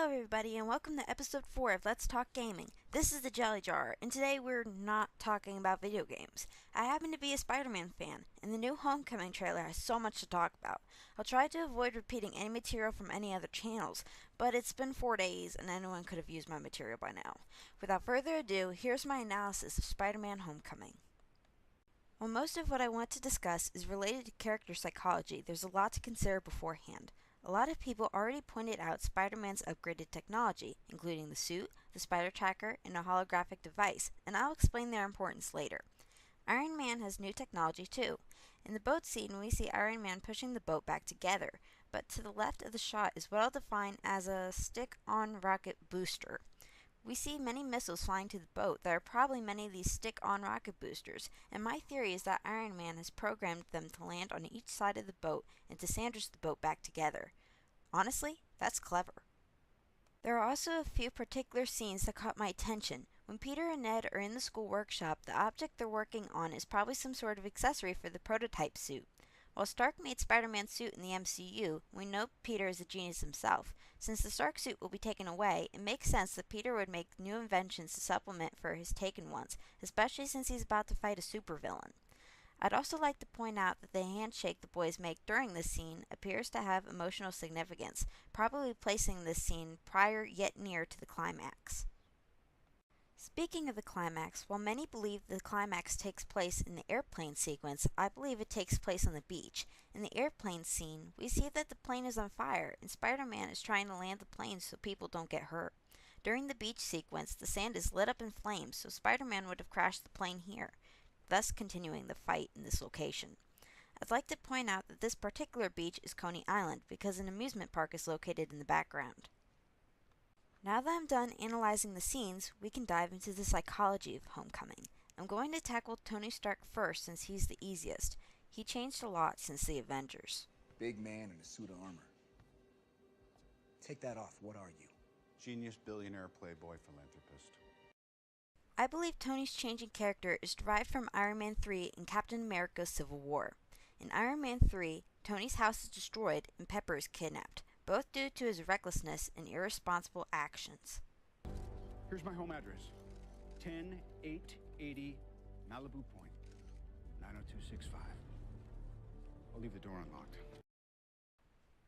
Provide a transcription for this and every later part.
Hello everybody and welcome to episode 4 of Let's Talk Gaming. This is TheJellyJar, and today we're not talking about video games. I happen to be a Spider-Man fan, and the new Homecoming trailer has so much to talk about. I'll try to avoid repeating any material from any other channels, but it's been 4 days and anyone could have used my material by now. Without further ado, here's my analysis of Spider-Man Homecoming. While most of what I want to discuss is related to character psychology, there's a lot to consider beforehand. A lot of people already pointed out Spider-Man's upgraded technology, including the suit, the spider tracker, and a holographic device, and I'll explain their importance later. Iron Man has new technology too. In the boat scene, we see Iron Man pushing the boat back together, but to the left of the shot is what I'll define as a stick-on rocket booster. We see many missiles flying to the boat that are probably many of these stick-on rocket boosters, and my theory is that Iron Man has programmed them to land on each side of the boat and to sandwich the boat back together. Honestly, that's clever. There are also a few particular scenes that caught my attention. When Peter and Ned are in the school workshop, the object they're working on is probably some sort of accessory for the prototype suit. While Stark made Spider-Man's suit in the MCU, we know Peter is a genius himself. Since the Stark suit will be taken away, it makes sense that Peter would make new inventions to supplement for his taken ones, especially since he's about to fight a supervillain. I'd also like to point out that the handshake the boys make during this scene appears to have emotional significance, probably placing this scene prior yet near to the climax. Speaking of the climax, while many believe the climax takes place in the airplane sequence, I believe it takes place on the beach. In the airplane scene, we see that the plane is on fire, and Spider-Man is trying to land the plane so people don't get hurt. During the beach sequence, the sand is lit up in flames, so Spider-Man would have crashed the plane here, thus continuing the fight in this location. I'd like to point out that this particular beach is Coney Island, because an amusement park is located in the background. Now that I'm done analyzing the scenes, we can dive into the psychology of Homecoming. I'm going to tackle Tony Stark first since he's the easiest. He changed a lot since the Avengers. Big man in a suit of armor. Take that off, what are you? Genius, billionaire, playboy, philanthropist. I believe Tony's changing character is derived from Iron Man 3 and Captain America Civil War. In Iron Man 3, Tony's house is destroyed and Pepper is kidnapped, both due to his recklessness and irresponsible actions. Here's my home address. 10880 Malibu Point, 90265. I'll leave the door unlocked.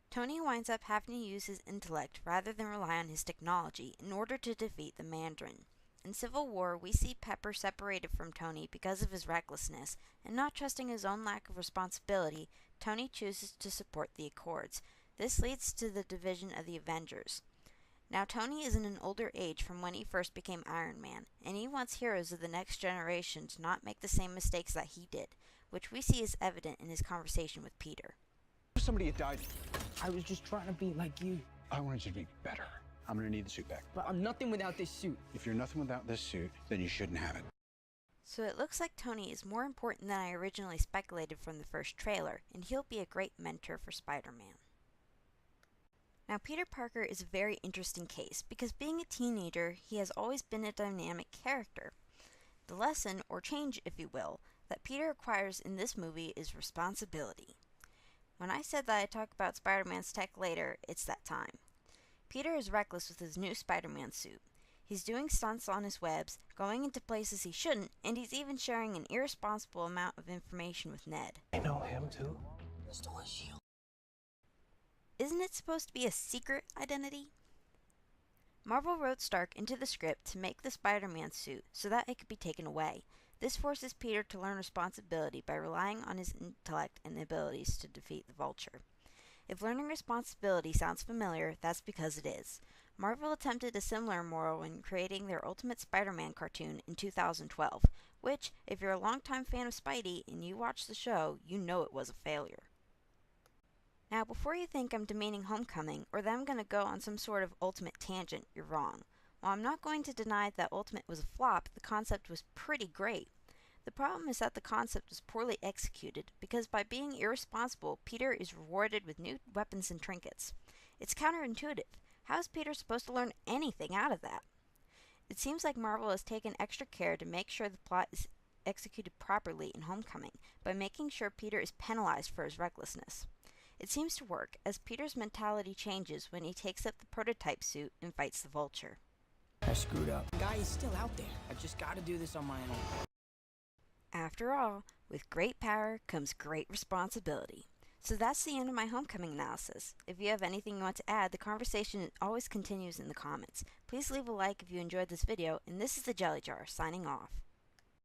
Tony winds up having to use his intellect rather than rely on his technology in order to defeat the Mandarin. In Civil War, we see Pepper separated from Tony because of his recklessness, and not trusting his own lack of responsibility, Tony chooses to support the Accords. This leads to the division of the Avengers. Now, Tony is in an older age from when he first became Iron Man, and he wants heroes of the next generation to not make the same mistakes that he did, which we see is evident in his conversation with Peter. Somebody had died. I was just trying to be like you. I wanted you to be better. I'm gonna need the suit back. But I'm nothing without this suit. If you're nothing without this suit, then you shouldn't have it. So it looks like Tony is more important than I originally speculated from the first trailer, and he'll be a great mentor for Spider-Man. Now, Peter Parker is a very interesting case, because being a teenager, he has always been a dynamic character. The lesson, or change if you will, that Peter acquires in this movie is responsibility. When I said that I'd talk about Spider-Man's tech later, it's that time. Peter is reckless with his new Spider-Man suit. He's doing stunts on his webs, going into places he shouldn't, and he's even sharing an irresponsible amount of information with Ned. I know him too. Isn't it supposed to be a secret identity? Marvel wrote Stark into the script to make the Spider-Man suit so that it could be taken away. This forces Peter to learn responsibility by relying on his intellect and abilities to defeat the Vulture. If learning responsibility sounds familiar, that's because it is. Marvel attempted a similar moral when creating their Ultimate Spider-Man cartoon in 2012, which, if you're a longtime fan of Spidey and you watch the show, you know it was a failure. Now, before you think I'm demeaning Homecoming, or that I'm going to go on some sort of Ultimate tangent, you're wrong. While I'm not going to deny that Ultimate was a flop, the concept was pretty great. The problem is that the concept was poorly executed, because by being irresponsible, Peter is rewarded with new weapons and trinkets. It's counterintuitive. How is Peter supposed to learn anything out of that? It seems like Marvel has taken extra care to make sure the plot is executed properly in Homecoming, by making sure Peter is penalized for his recklessness. It seems to work, as Peter's mentality changes when he takes up the prototype suit and fights the Vulture. I screwed up. The guy is still out there. I just gotta do this on my own. After all, with great power comes great responsibility. So that's the end of my homecoming analysis. If you have anything you want to add, the conversation always continues in the comments. Please leave a like if you enjoyed this video, and this is the Jelly Jar, signing off.